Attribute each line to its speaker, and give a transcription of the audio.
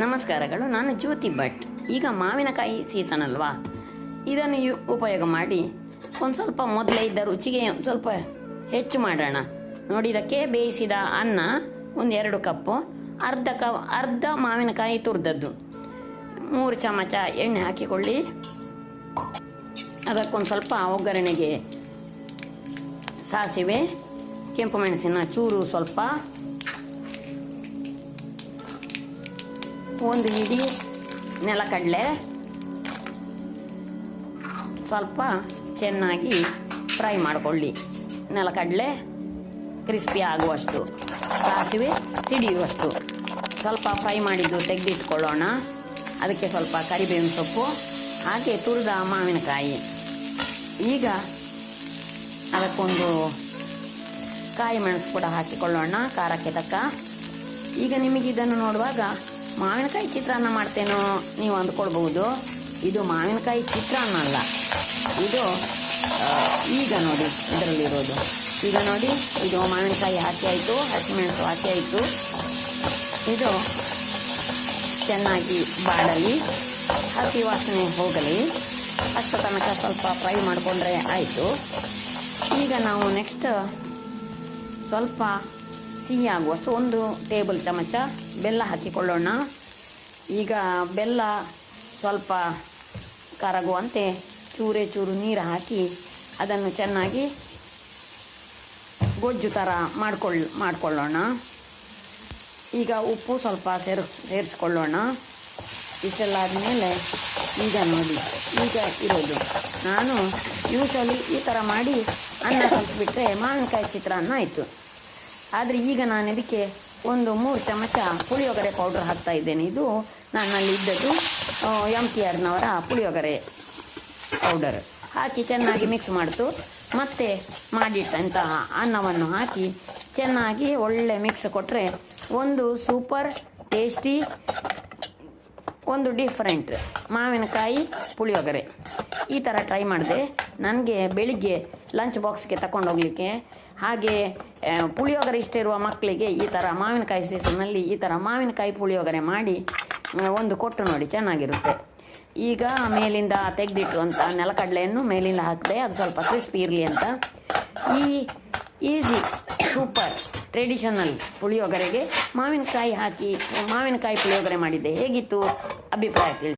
Speaker 1: ನಮಸ್ಕಾರಗಳು. ನಾನು ಜ್ಯೋತಿ ಭಟ್. ಈಗ ಮಾವಿನಕಾಯಿ ಸೀಸನ್ ಅಲ್ವಾ, ಇದನ್ನು ಉಪಯೋಗ ಮಾಡಿ ಒಂದು ಸ್ವಲ್ಪ ಮೊದಲೇ ಇದ್ದ ರುಚಿಗೆ ಸ್ವಲ್ಪ ಹೆಚ್ಚು ಮಾಡೋಣ. ನೋಡಿ, ಇದಕ್ಕೆ ಬೇಯಿಸಿದ ಅನ್ನ ಒಂದು 2 ಕಪ್ಪು, ಅರ್ಧ ಮಾವಿನಕಾಯಿ ತುರಿದದ್ದು, 3 ಚಮಚ ಎಣ್ಣೆ ಹಾಕಿಕೊಳ್ಳಿ. ಅದಕ್ಕೊಂದು ಸ್ವಲ್ಪ ಒಗ್ಗರಣೆಗೆ ಸಾಸಿವೆ, ಕೆಂಪು ಮೆಣಸಿನ ಚೂರು ಸ್ವಲ್ಪ, ಒಂದು ಹಿಡಿ ನೆಲಕಡಲೆ ಸ್ವಲ್ಪ ಚೆನ್ನಾಗಿ ಫ್ರೈ ಮಾಡಿಕೊಳ್ಳಿ. ನೆಲಕಡಲೆ ಕ್ರಿಸ್ಪಿ ಆಗುವಷ್ಟು, ಸಾಸಿವೆ ಸಿಡಿಯುವಷ್ಟು ಸ್ವಲ್ಪ ಫ್ರೈ ಮಾಡಿದ್ದು ತೆಗೆದಿಟ್ಕೊಳ್ಳೋಣ. ಅದಕ್ಕೆ ಸ್ವಲ್ಪ ಕರಿಬೇವಿನ ಸೊಪ್ಪು, ಹಾಗೆ ತುರಿದ ಮಾವಿನಕಾಯಿ. ಈಗ ಅದಕ್ಕೊಂದು ಕಾಯಿ ಮೆಣಸು ಕೂಡ ಹಾಕಿಕೊಳ್ಳೋಣ ಖಾರಕ್ಕೆ ತಕ್ಕ. ಈಗ ನಿಮಗೆ ಇದನ್ನು ನೋಡುವಾಗ ಮಾವಿನಕಾಯಿ ಚಿತ್ರಾನ್ನ ಮಾಡ್ತೇನೋ ನೀವು ಅಂದ್ಕೊಳ್ಬಹುದು. ಇದು ಮಾವಿನಕಾಯಿ ಚಿತ್ರಾನ್ನ ಅಲ್ಲ, ಇದು ಈಗ ನೋಡಿ ಇದರಲ್ಲಿರೋದು. ಈಗ ನೋಡಿ, ಇದು ಮಾವಿನಕಾಯಿ ಹಾಕಿ ಆಯಿತು, ಹಸಿಮೆಣಸು ಹಾಕಿ ಆಯಿತು. ಇದು ಚೆನ್ನಾಗಿ ಬಾಡಲಿ, ಹಸಿ ವಾಸನೆ ಹೋಗಲಿ, ಅಷ್ಟು ತನಕ ಸ್ವಲ್ಪ ಫ್ರೈ ಮಾಡಿಕೊಂಡ್ರೆ ಆಯಿತು. ಈಗ ನಾವು ನೆಕ್ಸ್ಟ್ ಸ್ವಲ್ಪ ಸಿಹಿ ಆಗುವಷ್ಟು 1 ಟೇಬಲ್ ಚಮಚ ಬೆಲ್ಲ ಹಾಕಿಕೊಳ್ಳೋಣ. ಈಗ ಬೆಲ್ಲ ಸ್ವಲ್ಪ ಕರಗುವಂತೆ ಚೂರು ನೀರು ಹಾಕಿ ಅದನ್ನು ಚೆನ್ನಾಗಿ ಗೊಜ್ಜು ಥರ ಮಾಡಿಕೊಳ್ಳೋಣ. ಈಗ ಉಪ್ಪು ಸ್ವಲ್ಪ ಸೇರಿಸ್ಕೊಳ್ಳೋಣ. ಇಷ್ಟೆಲ್ಲ ಆದಮೇಲೆ ಈಗ ನೋಡಿ, ಈಗ ಇರೋದು ನಾನು ಯೂಶಲಿ ಈ ಥರ ಮಾಡಿ ಅನ್ನ ಕಲಿಸ್ಬಿಟ್ರೆ ಮಾವಿನಕಾಯಿ ಚಿತ್ರಾನ್ನ ಆಯಿತು. ಆದರೆ ಈಗ ನಾನು ಇದಕ್ಕೆ ಒಂದು 3 ಚಮಚ ಪುಳಿಯೋಗರೆ ಪೌಡ್ರ್ ಹಾಕ್ತಾ ಇದ್ದೇನೆ. ಇದು ನನ್ನಲ್ಲಿ ಇದ್ದದ್ದು MTRನವರ ಪುಳಿಯೋಗರೆ ಪೌಡರ್ ಹಾಕಿ ಚೆನ್ನಾಗಿ ಮಿಕ್ಸ್ ಮಾಡ್ತು. ಮತ್ತೆ ಮಾಡಿಟ್ಟಂತಹ ಅನ್ನವನ್ನು ಹಾಕಿ ಚೆನ್ನಾಗಿ ಒಳ್ಳೆ ಮಿಕ್ಸ್ ಕೊಟ್ಟರೆ ಒಂದು ಸೂಪರ್ ಟೇಸ್ಟಿ, ಒಂದು ಡಿಫ್ರೆಂಟ್ ಮಾವಿನಕಾಯಿ ಪುಳಿಯೋಗರೆ. ಈ ಥರ ಟ್ರೈ ಮಾಡಿದೆ. ನನಗೆ ಬೆಳಿಗ್ಗೆ ಲಂಚ್ ಬಾಕ್ಸ್ಗೆ ತಗೊಂಡೋಗ್ಲಿಕ್ಕೆ, ಹಾಗೆ ಪುಳಿಯೋಗರೆ ಇಷ್ಟ ಇರುವ ಮಕ್ಕಳಿಗೆ ಈ ಥರ ಮಾವಿನಕಾಯಿ ಸೀಸನ್ನಲ್ಲಿ ಈ ಥರ ಮಾವಿನಕಾಯಿ ಪುಳಿಯೋಗರೆ ಮಾಡಿ ಒಂದು ಕೊಟ್ಟು ನೋಡಿ, ಚೆನ್ನಾಗಿರುತ್ತೆ. ಈಗ ಮೇಲಿಂದ ತೆಗೆದಿಟ್ಟುವಂಥ ನೆಲಕಡಲೆಯನ್ನು ಮೇಲಿಂದ ಹಾಕಿದೆ, ಅದು ಸ್ವಲ್ಪ ಕ್ರಿಸ್ಪಿ ಇರಲಿ ಅಂತ. ಈ ಈಸಿ ಸೂಪರ್ ಟ್ರೆಡಿಷನಲ್ ಪುಳಿಯೋಗರೆಗೆ ಮಾವಿನಕಾಯಿ ಹಾಕಿ ಮಾವಿನಕಾಯಿ ಪುಳಿಯೋಗರೆ ಮಾಡಿದ್ದೆ. ಹೇಗಿತ್ತು ಅಭಿಪ್ರಾಯ ತಿಳಿಸಿ.